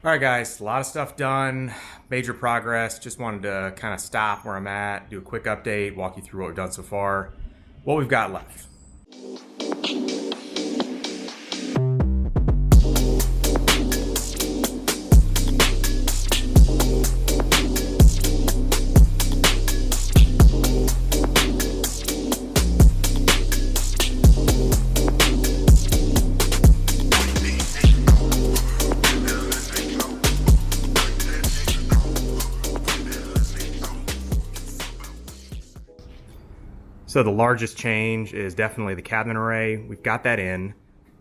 All right, guys, a lot of stuff done, major progress. Just wanted to kind of stop where I'm at, do a quick update, walk you through what we've done so far, what we've got left. So the largest change is definitely the cabinet array. We've got that in.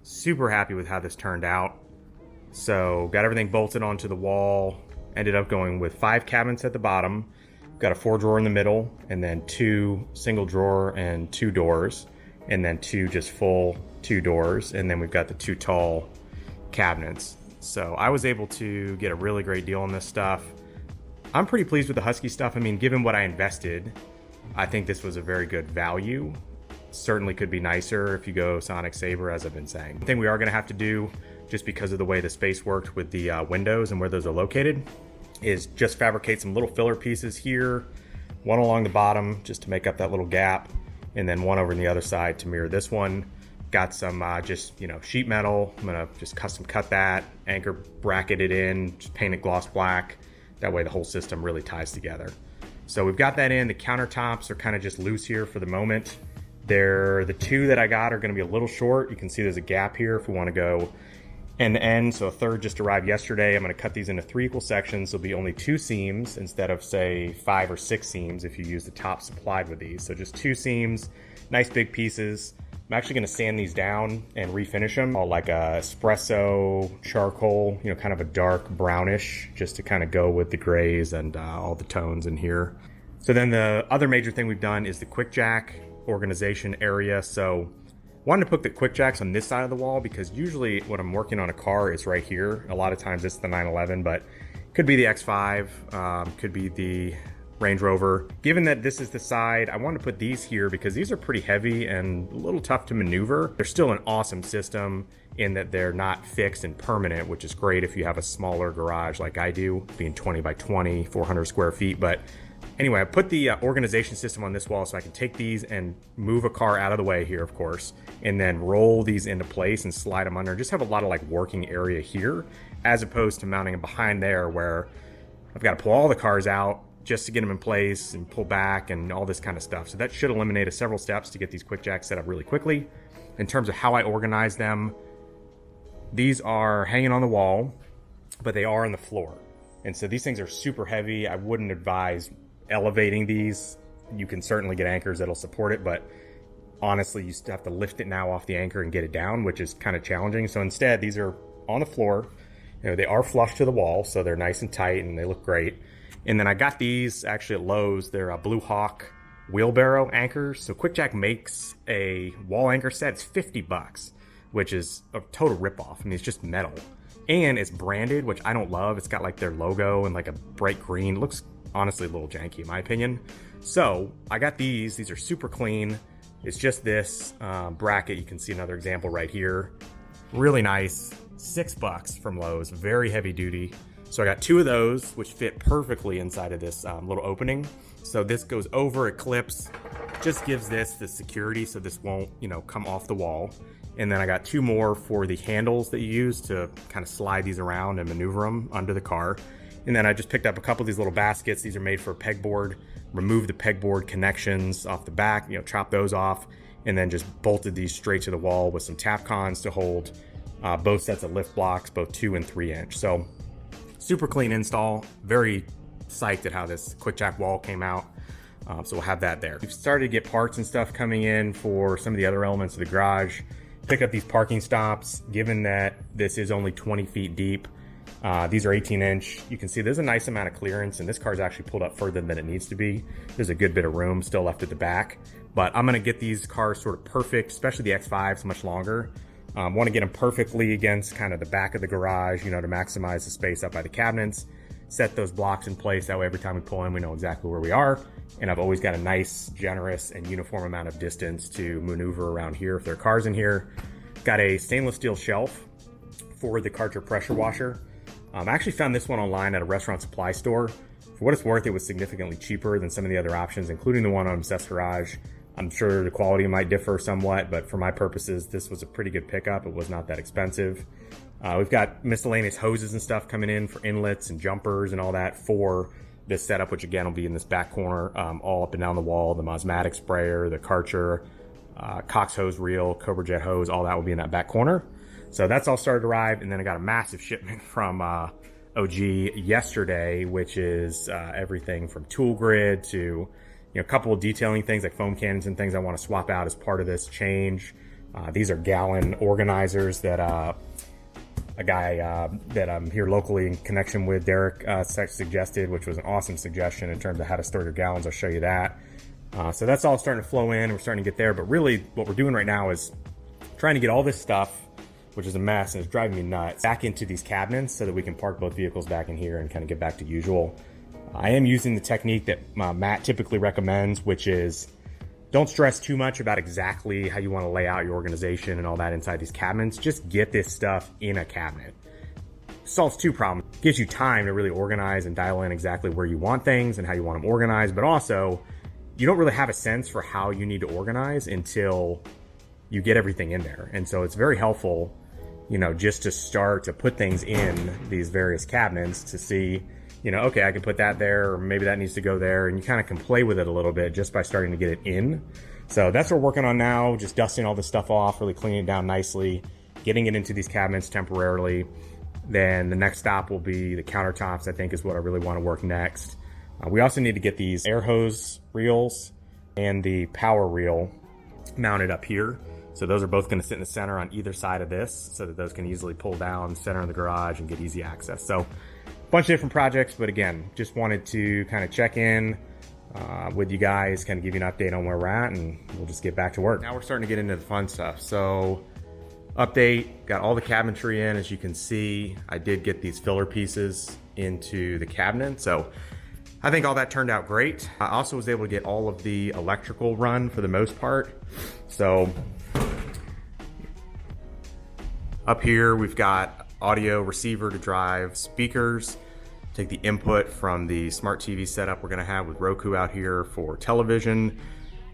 Super happy with how this turned out. So got everything bolted onto the wall. Ended up going with 5 cabinets at the bottom. Got a 4 drawer in the middle, and then 2 single drawer and 2 doors, and then 2 just full 2 doors, and then we've got the 2 tall cabinets. So I was able to get a really great deal on this stuff. I'm pretty pleased with the Husky stuff. I mean, given what I invested, I think this was a very good value. Certainly could be nicer if you go Sonic Sabre, as I've been saying. The thing we are gonna have to do, just because of the way the space worked with the windows and where those are located, is just fabricate some little filler pieces here, one along the bottom just to make up that little gap, and then one over on the other side to mirror this one. Got some sheet metal. I'm gonna just custom cut that, anchor bracket it in, just paint it gloss black. That way the whole system really ties together. So we've got that in. The countertops are kind of just loose here for the moment. The 2 that I got are going to be a little short. You can see there's a gap here if we want to go end to end. So a third just arrived yesterday. I'm going to cut these into 3 equal sections. There'll be only 2 seams instead of, say, 5 or 6 seams if you use the top supplied with these. So just 2 seams, nice big pieces. I'm actually going to sand these down and refinish them all like a espresso charcoal, kind of a dark brownish, just to kind of go with the grays and all the tones in here. So then the other major thing we've done is the Quickjack organization area. So wanted to put the Quickjacks on this side of the wall because usually when I'm working on a car, it's right here. A lot of times it's the 911, but could be the X5, could be the Range Rover. Given that this is the side, I wanted to put these here because these are pretty heavy and a little tough to maneuver. They're still an awesome system in that they're not fixed and permanent, which is great if you have a smaller garage like I do, being 20 by 20, 400 square feet. But anyway, I put the organization system on this wall so I can take these and move a car out of the way here, of course, and then roll these into place and slide them under. Just have a lot of like working area here, as opposed to mounting them behind there where I've got to pull all the cars out just to get them in place and pull back and all this kind of stuff. So that should eliminate several steps to get these Quickjacks set up really quickly. In terms of how I organize them, these are hanging on the wall, but they are on the floor. And so these things are super heavy. I wouldn't advise elevating these. You can certainly get anchors that'll support it, but honestly, you still have to lift it now off the anchor and get it down, which is kind of challenging. So instead, these are on the floor. They are flush to the wall, so they're nice and tight and they look great. And then I got these actually at Lowe's. They're Blue Hawk wheelbarrow anchors. So Quickjack makes a wall anchor set. It's $50, which is a total ripoff. I mean, it's just metal. And it's branded, which I don't love. It's got like their logo and like a bright green. It looks honestly a little janky in my opinion. So I got these. These are super clean. It's just this bracket. You can see another example right here. Really nice. $6 from Lowe's. Very heavy duty. So I got 2 of those, which fit perfectly inside of this little opening. So this goes over, it clips, just gives this the security so this won't, come off the wall. And then I got 2 more for the handles that you use to kind of slide these around and maneuver them under the car. And then I just picked up a couple of these little baskets. These are made for a pegboard. Remove the pegboard connections off the back, chop those off, and then just bolted these straight to the wall with some Tapcons to hold both sets of lift blocks, both 2 and 3 inch. So super clean install. Very psyched at how this Quickjack wall came out. So we'll have that there. We've started to get parts and stuff coming in for some of the other elements of the garage. Pick up these parking stops. Given that this is only 20 feet deep, these are 18 inch. You can see there's a nice amount of clearance, and this car's actually pulled up further than it needs to be. There's a good bit of room still left at the back, but I'm gonna get these cars sort of perfect, especially the X5's much longer. Want to get them perfectly against kind of the back of the garage, to maximize the space up by the cabinets. Set those blocks in place. That way, every time we pull in, we know exactly where we are. And I've always got a nice, generous, and uniform amount of distance to maneuver around here if there are cars in here. Got a stainless steel shelf for the Karcher pressure washer. I actually found this one online at a restaurant supply store. For what it's worth, it was significantly cheaper than some of the other options, including the one on Seth's Garage. I'm sure the quality might differ somewhat, but for my purposes, this was a pretty good pickup. It was not that expensive. We've got miscellaneous hoses and stuff coming in for inlets and jumpers and all that for this setup, which again will be in this back corner, all up and down the wall. The Mosmatic sprayer, the Karcher, Cox hose reel, Cobra Jet hose, all that will be in that back corner. So that's all started to arrive, and then I got a massive shipment from OG yesterday, which is everything from tool grid to a couple of detailing things like foam cannons and things I want to swap out as part of this change. These are gallon organizers that a guy that I'm here locally in connection with, Derek, suggested, which was an awesome suggestion in terms of how to store your gallons. I'll show you that. So that's all starting to flow in. We're starting to get there, but really what we're doing right now is trying to get all this stuff, which is a mess and it's driving me nuts, back into these cabinets so that we can park both vehicles back in here and kind of get back to usual. I am using the technique that Matt typically recommends, which is don't stress too much about exactly how you want to lay out your organization and all that inside these cabinets. Just get this stuff in a cabinet. Solves two problems. Gives you time to really organize and dial in exactly where you want things and how you want them organized, but also you don't really have a sense for how you need to organize until you get everything in there. And so it's very helpful, just to start to put things in these various cabinets to see, okay, I can put that there, or maybe that needs to go there. And you kind of can play with it a little bit just by starting to get it in. So that's what we're working on now, just dusting all this stuff off, really cleaning it down nicely, getting it into these cabinets temporarily. Then the next stop will be the countertops, I think is what I really want to work next. We also need to get these air hose reels and the power reel mounted up here. So those are both going to sit in the center on either side of this so that those can easily pull down, center in the garage, and get easy access. So a bunch of different projects, but again, just wanted to kind of check in with you guys, kind of give you an update on where we're at, and we'll just get back to work. Now we're starting to get into the fun stuff. So update, got all the cabinetry in. As you can see, I did get these filler pieces into the cabinet. So I think all that turned out great. I also was able to get all of the electrical run for the most part. So up here, we've got audio receiver to drive speakers, take the input from the smart TV setup we're gonna have with Roku out here for television.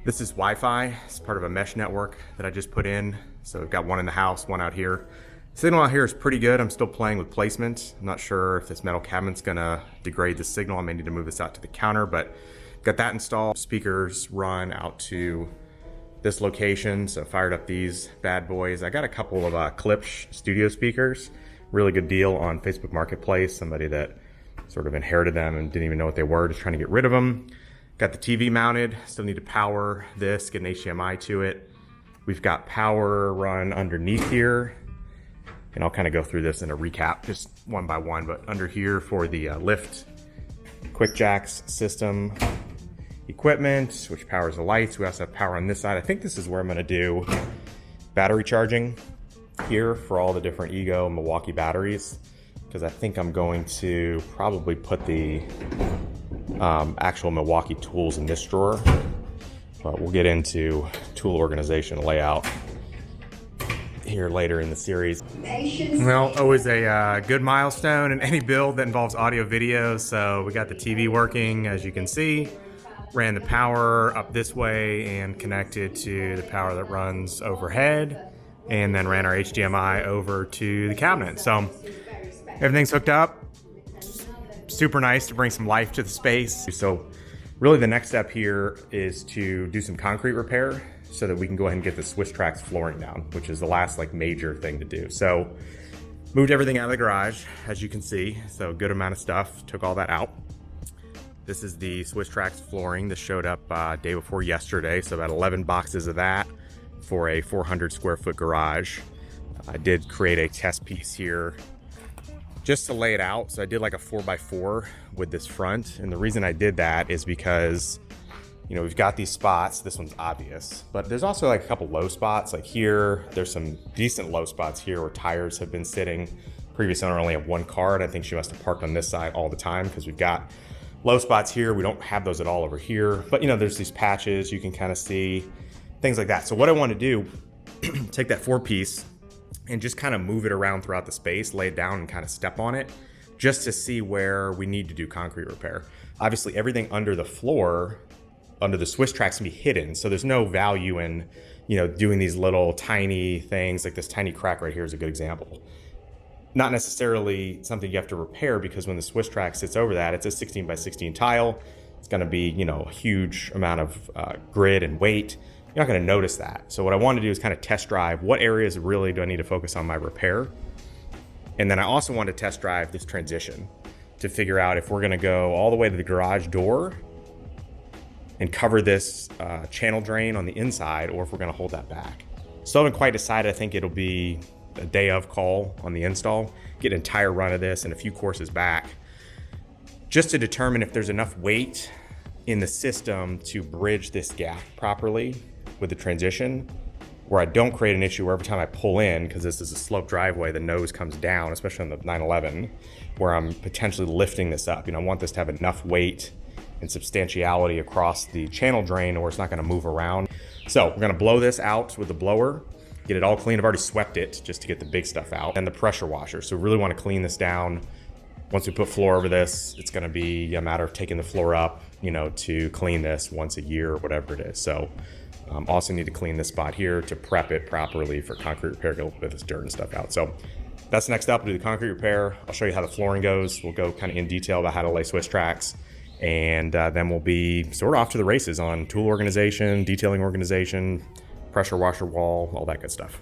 This is Wi-Fi. It's part of a mesh network that I just put in. So we've got one in the house, one out here. Signal out here is pretty good. I'm still playing with placement. I'm not sure if this metal cabinet's gonna degrade the signal. I may need to move this out to the counter, but got that installed. Speakers run out to this location, so fired up these bad boys. I got a couple of Klipsch studio speakers, really good deal on Facebook Marketplace. Somebody that sort of inherited them and didn't even know what they were, just trying to get rid of them. Got the TV mounted, still need to power this, get an HDMI to it. We've got power run underneath here, and I'll kind of go through this in a recap, just one by one, but under here for the lift, Quickjack's system, equipment, which powers the lights. We also have power on this side. I think this is where I'm gonna do battery charging here for all the different Ego Milwaukee batteries, because I think I'm going to probably put the actual Milwaukee tools in this drawer, but we'll get into tool organization layout here later in the series. Well, always a good milestone in any build that involves audio video. So we got the TV working, as you can see. Ran the power up this way and connected to the power that runs overhead, and then ran our HDMI over to the cabinet. So everything's hooked up. Super nice to bring some life to the space. So really the next step here is to do some concrete repair so that we can go ahead and get the Swisstrax flooring down, which is the last major thing to do. So moved everything out of the garage, as you can see. So a good amount of stuff, took all that out. This is the Swisstrax flooring that showed up day before yesterday. So about 11 boxes of that for a 400 square foot garage. I did create a test piece here just to lay it out. So I did like a 4x4 with this front. And the reason I did that is because, we've got these spots. This one's obvious, but there's also a couple low spots like here. There's some decent low spots here where tires have been sitting. Previous owner only had one car, and I think she must have parked on this side all the time because we've got low spots here. We don't have those at all over here, but there's these patches you can kind of see, things like that. So what I want to do, take that 4-piece and just kind of move it around throughout the space, lay it down and kind of step on it just to see where we need to do concrete repair. Obviously, everything under the floor, under the Swisstrax, can be hidden, so there's no value in, doing these little tiny things. Like this tiny crack right here is a good example. Not necessarily something you have to repair, because when the Swisstrax sits over that, it's a 16 by 16 tile. It's going to be, a huge amount of grid and weight. You're not going to notice that. So what I want to do is kind of test drive what areas really do I need to focus on my repair. And then I also want to test drive this transition to figure out if we're going to go all the way to the garage door and cover this channel drain on the inside, or if we're going to hold that back. Still haven't quite decided. I think it'll be a day of call on the install, get an entire run of this and a few courses back, just to determine if there's enough weight in the system to bridge this gap properly with the transition, where I don't create an issue where every time I pull in, because this is a sloped driveway, the nose comes down, especially on the 911, where I'm potentially lifting this up. I want this to have enough weight and substantiality across the channel drain, or it's not going to move around. So we're going to blow this out with the blower, get it all clean. I've already swept it just to get the big stuff out, and the pressure washer. So we really want to clean this down. Once we put floor over this, it's going to be a matter of taking the floor up, to clean this once a year or whatever it is. So also need to clean this spot here to prep it properly for concrete repair, get a little bit of this dirt and stuff out. So that's next up. We'll do the concrete repair. I'll show you how the flooring goes. We'll go kind of in detail about how to lay Swisstrax. And then we'll be sort of off to the races on tool organization, detailing organization, pressure washer wall, all that good stuff.